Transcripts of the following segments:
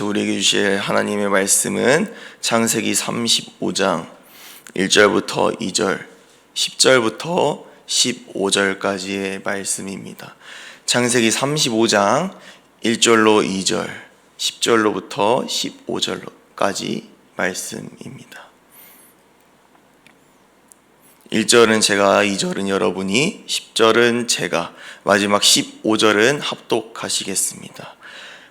우리에게 주실 하나님의 말씀은 창세기 35장 1절부터 2절, 10절부터 15절까지의 말씀입니다. 창세기 35장 1절로 2절, 10절로부터 15절까지 말씀입니다. 1절은 제가, 2절은 여러분이, 10절은 제가, 마지막 15절은 합독하시겠습니다.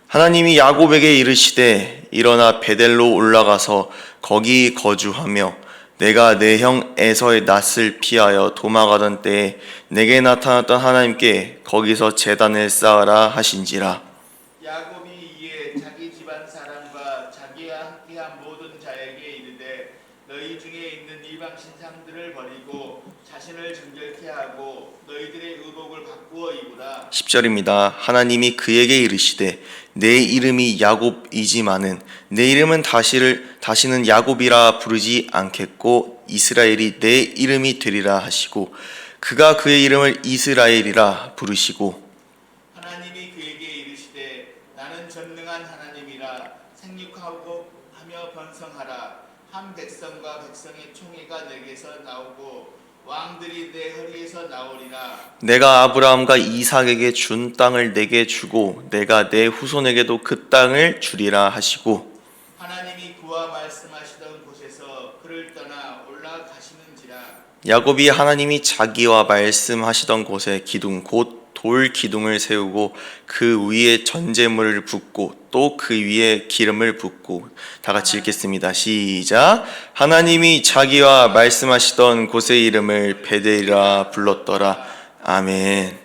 하나님이 야곱에게 이르시되 일어나 베델로 올라가서 거기 거주하며 내가 내 형 에서의 낯을 피하여 도망가던 때에 내게 나타났던 하나님께 거기서 제단을 쌓으라 하신지라. 야곱이 이에 자기 집안 사람과 자기와 함께한 모든 자에게 이르되 너희 중에 있는 이방 신상들을 버리고 자신을 정결케 하고 너희들의 의복을 바꾸어 입으라. 10절입니다. 하나님이 그에게 이르시되 내 이름이 야곱이지만은 내 이름은 다시는 야곱이라 부르지 않겠고 이스라엘이 내 이름이 되리라 하시고 그가 그의 이름을 이스라엘이라 부르시고 하나님이 그에게 이르시되 나는 전능한 하나님이라 생육하고 하며 번성하라. 한 백성과 백성의 총회가 내게서 나오고 왕들이 내 허리에서 나오리라. 내가 아브라함과 이삭에게 준 땅을 내게 주고 내가 내 후손에게도 그 땅을 주리라 하시고 하나님이 그와 말씀하시던 곳에서 그를 떠나 올라가시는지라. 야곱이 하나님이 자기와 말씀하시던 곳에 기둥 곧 돌 기둥을 세우고 그 위에 전제물을 붓고 또 그 위에 기름을 붓고 다 같이 읽겠습니다. 시작. 하나님이 자기와 말씀하시던 곳의 이름을 베델이라 불렀더라. 아멘.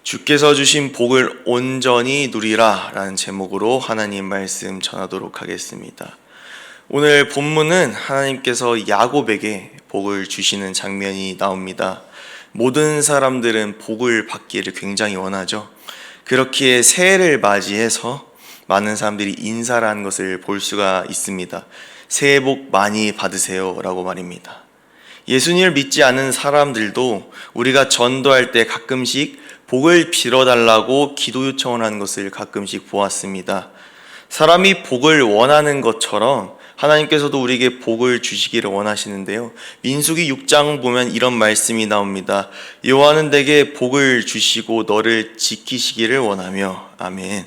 주께서 주신 복을 온전히 누리라 라는 제목으로 하나님 말씀 전하도록 하겠습니다. 오늘 본문은 하나님께서 야곱에게 복을 주시는 장면이 나옵니다. 모든 사람들은 복을 받기를 굉장히 원하죠. 그렇기에 새해를 맞이해서 많은 사람들이 인사를 하는 것을 볼 수가 있습니다. 새해 복 많이 받으세요 라고 말입니다. 예수님을 믿지 않는 사람들도 우리가 전도할 때 가끔씩 복을 빌어달라고 기도 요청을 하는 것을 가끔씩 보았습니다. 사람이 복을 원하는 것처럼 하나님께서도 우리에게 복을 주시기를 원하시는데요. 민수기 6장 보면 이런 말씀이 나옵니다. 여호와는 내게 복을 주시고 너를 지키시기를 원하며. 아멘.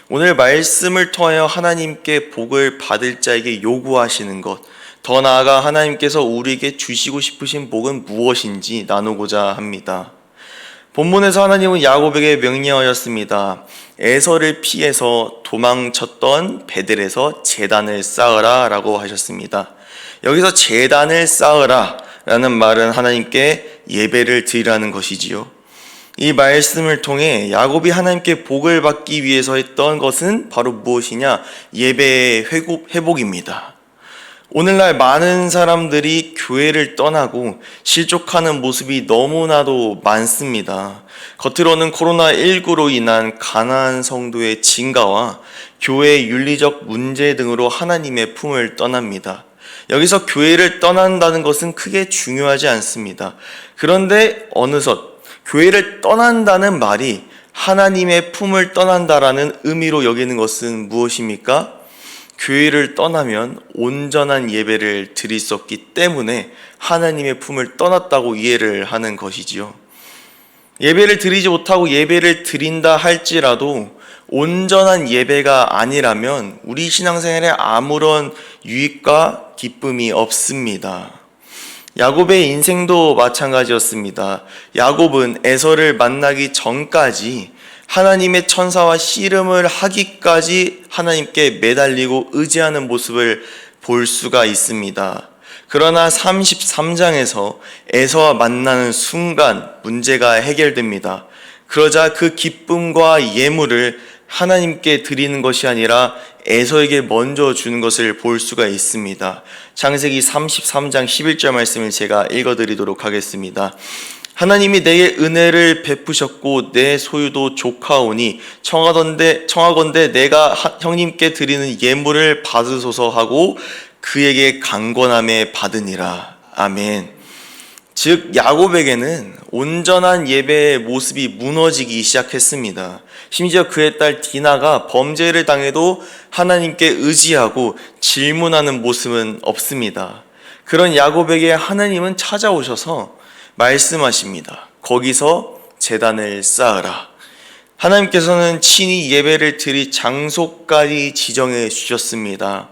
오늘 말씀을 통하여 하나님께 복을 받을 자에게 요구하시는 것, 더 나아가 하나님께서 우리에게 주시고 싶으신 복은 무엇인지 나누고자 합니다. 본문에서 하나님은 야곱에게 명령하였습니다. 에서를 피해서 도망쳤던 베델에서 제단을 쌓으라 라고 하셨습니다. 여기서 제단을 쌓으라 라는 말은 하나님께 예배를 드리라는 것이지요. 이 말씀을 통해 야곱이 하나님께 복을 받기 위해서 했던 것은 바로 무엇이냐? 예배의 회복입니다. 오늘날 많은 사람들이 교회를 떠나고 실족하는 모습이 너무나도 많습니다. 겉으로는 코로나19로 인한 가난한 성도의 증가와 교회의 윤리적 문제 등으로 하나님의 품을 떠납니다. 여기서 교회를 떠난다는 것은 크게 중요하지 않습니다. 그런데 어느덧 교회를 떠난다는 말이 하나님의 품을 떠난다라는 의미로 여기는 것은 무엇입니까? 교회를 떠나면 온전한 예배를 드릴 수 없기 때문에 하나님의 품을 떠났다고 이해를 하는 것이지요. 예배를 드리지 못하고 예배를 드린다 할지라도 온전한 예배가 아니라면 우리 신앙생활에 아무런 유익과 기쁨이 없습니다. 야곱의 인생도 마찬가지였습니다. 야곱은 에서를 만나기 전까지 하나님의 천사와 씨름을 하기까지 하나님께 매달리고 의지하는 모습을 볼 수가 있습니다. 그러나 33장에서 에서와 만나는 순간 문제가 해결됩니다. 그러자 그 기쁨과 예물을 하나님께 드리는 것이 아니라 에서에게 먼저 주는 것을 볼 수가 있습니다. 창세기 33장 11절 말씀을 제가 읽어드리도록 하겠습니다. 하나님이 내게 은혜를 베푸셨고 내 소유도 족하오니 청하건대 내가 형님께 드리는 예물을 받으소서 하고 그에게 강권함에 받으니라. 아멘. 즉 야곱에게는 온전한 예배의 모습이 무너지기 시작했습니다. 심지어 그의 딸 디나가 범죄를 당해도 하나님께 의지하고 질문하는 모습은 없습니다. 그런 야곱에게 하나님은 찾아오셔서 말씀하십니다. 거기서 제단을 쌓으라. 하나님께서는 친히 예배를 드릴 장소까지 지정해 주셨습니다.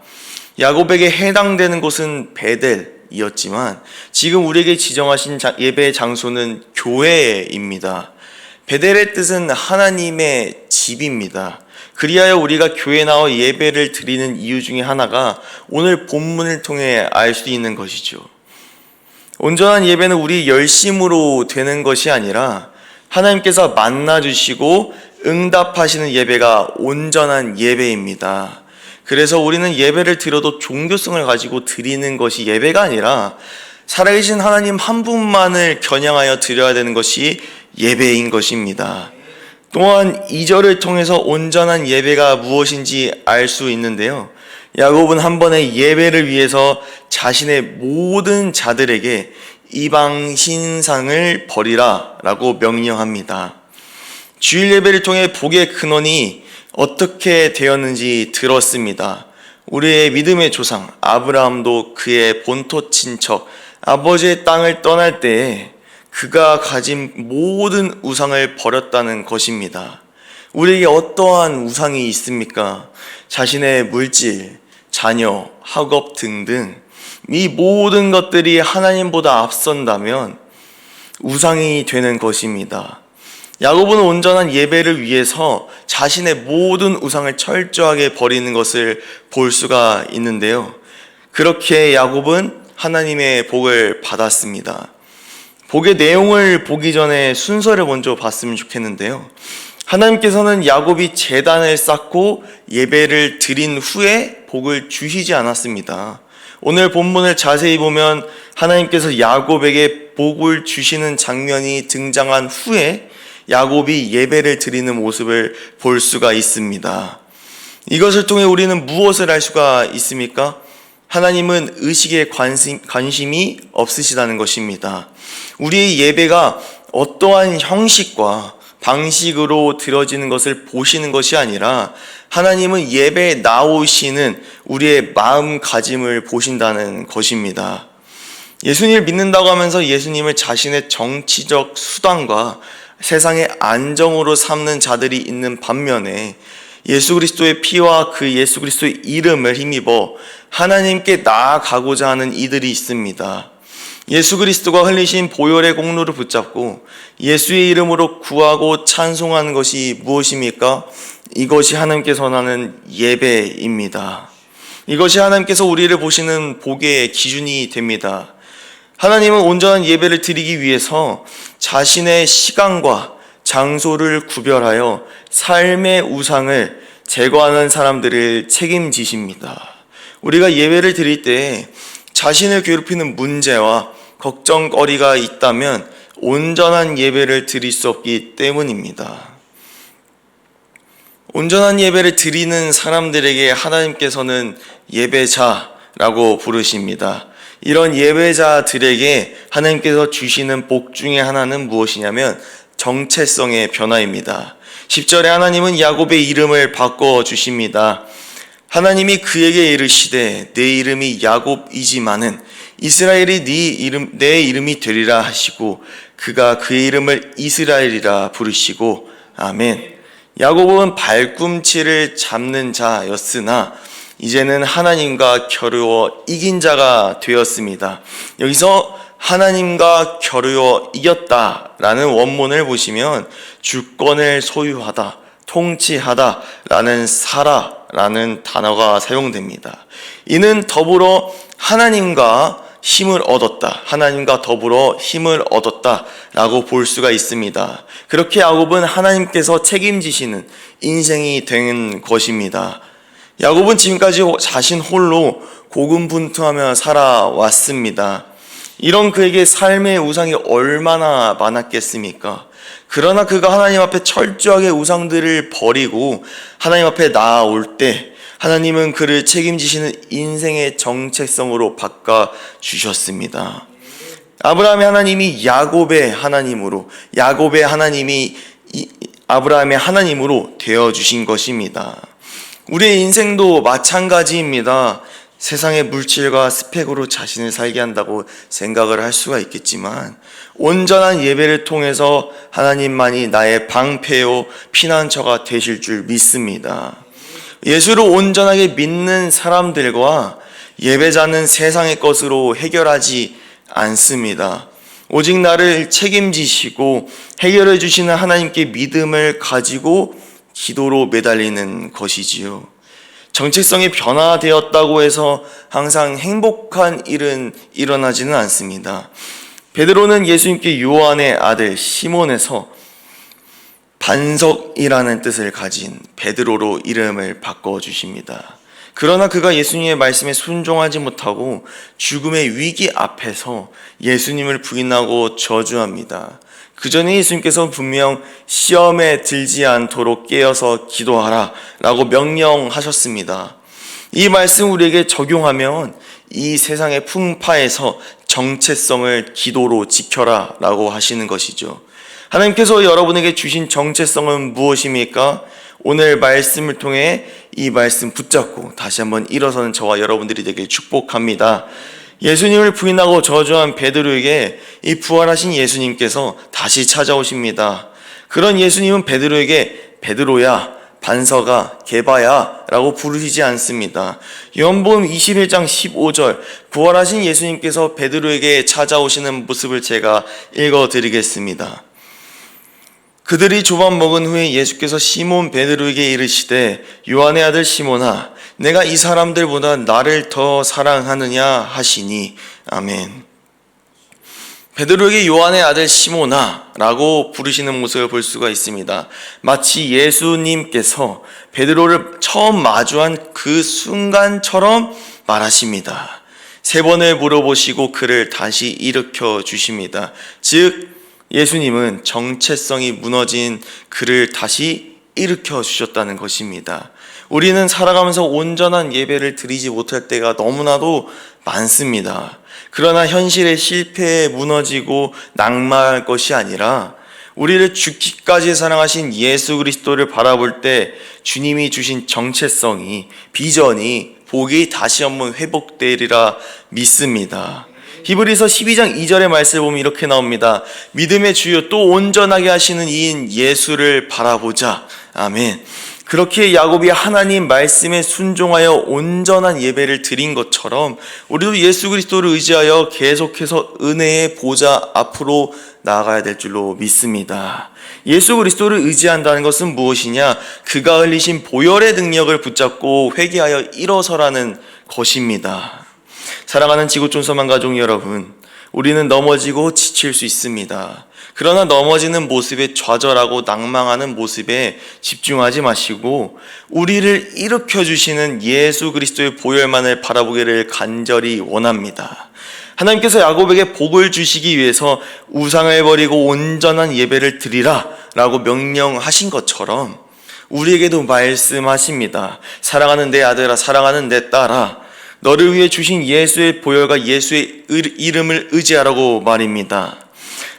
야곱에게 해당되는 곳은 베델이었지만 지금 우리에게 지정하신 예배의 장소는 교회입니다. 베델의 뜻은 하나님의 집입니다. 그리하여 우리가 교회에 나와 예배를 드리는 이유 중에 하나가 오늘 본문을 통해 알 수 있는 것이죠. 온전한 예배는 우리 열심으로 되는 것이 아니라 하나님께서 만나주시고 응답하시는 예배가 온전한 예배입니다. 그래서 우리는 예배를 드려도 종교성을 가지고 드리는 것이 예배가 아니라 살아계신 하나님 한 분만을 겨냥하여 드려야 되는 것이 예배인 것입니다. 또한 2절을 통해서 온전한 예배가 무엇인지 알 수 있는데요. 야곱은 한 번의 예배를 위해서 자신의 모든 자들에게 이방 신상을 버리라 라고 명령합니다. 주일 예배를 통해 복의 근원이 어떻게 되었는지 들었습니다. 우리의 믿음의 조상 아브라함도 그의 본토 친척 아버지의 땅을 떠날 때에 그가 가진 모든 우상을 버렸다는 것입니다. 우리에게 어떠한 우상이 있습니까? 자신의 물질, 자녀, 학업 등등 이 모든 것들이 하나님보다 앞선다면 우상이 되는 것입니다. 야곱은 온전한 예배를 위해서 자신의 모든 우상을 철저하게 버리는 것을 볼 수가 있는데요. 그렇게 야곱은 하나님의 복을 받았습니다. 복의 내용을 보기 전에 순서를 먼저 봤으면 좋겠는데요. 하나님께서는 야곱이 제단을 쌓고 예배를 드린 후에 복을 주시지 않았습니다. 오늘 본문을 자세히 보면 하나님께서 야곱에게 복을 주시는 장면이 등장한 후에 야곱이 예배를 드리는 모습을 볼 수가 있습니다. 이것을 통해 우리는 무엇을 알 수가 있습니까? 하나님은 의식에 관심이 없으시다는 것입니다. 우리의 예배가 어떠한 형식과 방식으로 드려지는 것을 보시는 것이 아니라 하나님은 예배에 나오시는 우리의 마음가짐을 보신다는 것입니다. 예수님을 믿는다고 하면서 예수님을 자신의 정치적 수단과 세상의 안정으로 삼는 자들이 있는 반면에 예수 그리스도의 피와 그 예수 그리스도의 이름을 힘입어 하나님께 나아가고자 하는 이들이 있습니다. 예수 그리스도가 흘리신 보혈의 공로를 붙잡고 예수의 이름으로 구하고 찬송하는 것이 무엇입니까? 이것이 하나님께서 원하는 예배입니다. 이것이 하나님께서 우리를 보시는 복의 기준이 됩니다. 하나님은 온전한 예배를 드리기 위해서 자신의 시간과 장소를 구별하여 삶의 우상을 제거하는 사람들을 책임지십니다. 우리가 예배를 드릴 때 자신을 괴롭히는 문제와 걱정거리가 있다면 온전한 예배를 드릴 수 없기 때문입니다. 온전한 예배를 드리는 사람들에게 하나님께서는 예배자라고 부르십니다. 이런 예배자들에게 하나님께서 주시는 복 중에 하나는 무엇이냐면 정체성의 변화입니다. 10절에 하나님은 야곱의 이름을 바꿔주십니다. 하나님이 그에게 이르시되 내 이름이 야곱이지만은 이스라엘이 내 이름이 되리라 하시고 그가 그의 이름을 이스라엘이라 부르시고 아멘. 야곱은 발꿈치를 잡는 자였으나 이제는 하나님과 겨루어 이긴 자가 되었습니다. 여기서 하나님과 겨루어 이겼다라는 원문을 보시면 주권을 소유하다, 통치하다라는 사라라는 단어가 사용됩니다. 이는 더불어 하나님과 힘을 얻었다, 하나님과 더불어 힘을 얻었다라고 볼 수가 있습니다. 그렇게 야곱은 하나님께서 책임지시는 인생이 된 것입니다. 야곱은 지금까지 자신 홀로 고군분투하며 살아왔습니다. 이런 그에게 삶의 우상이 얼마나 많았겠습니까? 그러나 그가 하나님 앞에 철저하게 우상들을 버리고 하나님 앞에 나아올 때 하나님은 그를 책임지시는 인생의 정체성으로 바꿔주셨습니다. 아브라함의 하나님이 야곱의 하나님으로, 야곱의 하나님이 아브라함의 하나님으로 되어주신 것입니다. 우리의 인생도 마찬가지입니다. 세상의 물질과 스펙으로 자신을 살게 한다고 생각을 할 수가 있겠지만 온전한 예배를 통해서 하나님만이 나의 방패요 피난처가 되실 줄 믿습니다. 예수를 온전하게 믿는 사람들과 예배자는 세상의 것으로 해결하지 않습니다. 오직 나를 책임지시고 해결해 주시는 하나님께 믿음을 가지고 기도로 매달리는 것이지요. 정체성이 변화되었다고 해서 항상 행복한 일은 일어나지는 않습니다. 베드로는 예수님께 요한의 아들 시몬에서 반석이라는 뜻을 가진 베드로로 이름을 바꿔주십니다. 그러나 그가 예수님의 말씀에 순종하지 못하고 죽음의 위기 앞에서 예수님을 부인하고 저주합니다. 그 전에 예수님께서 분명 시험에 들지 않도록 깨어서 기도하라 라고 명령하셨습니다. 이 말씀 우리에게 적용하면 이 세상의 풍파에서 정체성을 기도로 지켜라 라고 하시는 것이죠. 하나님께서 여러분에게 주신 정체성은 무엇입니까? 오늘 말씀을 통해 이 말씀 붙잡고 다시 한번 일어서는 저와 여러분들이 되길 축복합니다. 예수님을 부인하고 저주한 베드로에게 이 부활하신 예수님께서 다시 찾아오십니다. 그런 예수님은 베드로에게 베드로야, 반석아, 게바야 라고 부르시지 않습니다. 요한복음 21장 15절 부활하신 예수님께서 베드로에게 찾아오시는 모습을 제가 읽어드리겠습니다. 그들이 조반 먹은 후에 예수께서 시몬 베드로에게 이르시되 요한의 아들 시몬아 내가 이 사람들보다 나를 더 사랑하느냐 하시니 아멘. 베드로에게 요한의 아들 시몬아 라고 부르시는 모습을 볼 수가 있습니다. 마치 예수님께서 베드로를 처음 마주한 그 순간처럼 말하십니다. 3번을 물어보시고 그를 다시 일으켜 주십니다. 즉 예수님은 정체성이 무너진 그를 다시 일으켜 주셨다는 것입니다. 우리는 살아가면서 온전한 예배를 드리지 못할 때가 너무나도 많습니다. 그러나 현실의 실패에 무너지고 낙마할 것이 아니라 우리를 죽기까지 사랑하신 예수 그리스도를 바라볼 때 주님이 주신 정체성이, 비전이, 복이 다시 한번 회복되리라 믿습니다. 히브리서 12장 2절의 말씀을 보면 이렇게 나옵니다. 믿음의 주요 또 온전하게 하시는 이인 예수를 바라보자. 아멘. 그렇게 야곱이 하나님 말씀에 순종하여 온전한 예배를 드린 것처럼 우리도 예수 그리스도를 의지하여 계속해서 은혜의 보좌 앞으로 나아가야 될 줄로 믿습니다. 예수 그리스도를 의지한다는 것은 무엇이냐? 그가 흘리신 보혈의 능력을 붙잡고 회개하여 일어서라는 것입니다. 사랑하는 지구촌소망 가족 여러분, 우리는 넘어지고 지칠 수 있습니다. 그러나 넘어지는 모습에 좌절하고 낭망하는 모습에 집중하지 마시고 우리를 일으켜주시는 예수 그리스도의 보혈만을 바라보기를 간절히 원합니다. 하나님께서 야곱에게 복을 주시기 위해서 우상을 버리고 온전한 예배를 드리라 라고 명령하신 것처럼 우리에게도 말씀하십니다. 사랑하는 내 아들아, 사랑하는 내 딸아, 너를 위해 주신 예수의 보혈과 예수의 이름을 의지하라고 말입니다.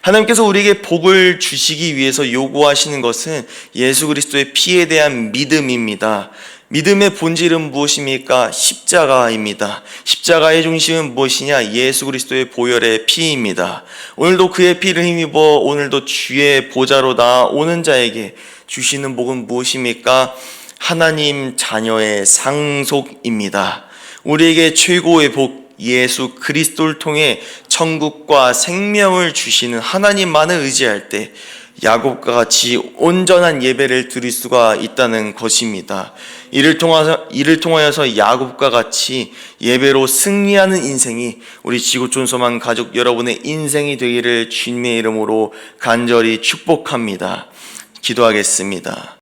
하나님께서 우리에게 복을 주시기 위해서 요구하시는 것은 예수 그리스도의 피에 대한 믿음입니다. 믿음의 본질은 무엇입니까? 십자가입니다. 십자가의 중심은 무엇이냐? 예수 그리스도의 보혈의 피입니다. 오늘도 그의 피를 힘입어 오늘도 주의 보좌로 나아오는 자에게 주시는 복은 무엇입니까? 하나님 자녀의 상속입니다. 우리에게 최고의 복 예수 그리스도를 통해 천국과 생명을 주시는 하나님만을 의지할 때 야곱과 같이 온전한 예배를 드릴 수가 있다는 것입니다. 이를 통하여서 야곱과 같이 예배로 승리하는 인생이 우리 지구촌소망 가족 여러분의 인생이 되기를 주님의 이름으로 간절히 축복합니다. 기도하겠습니다.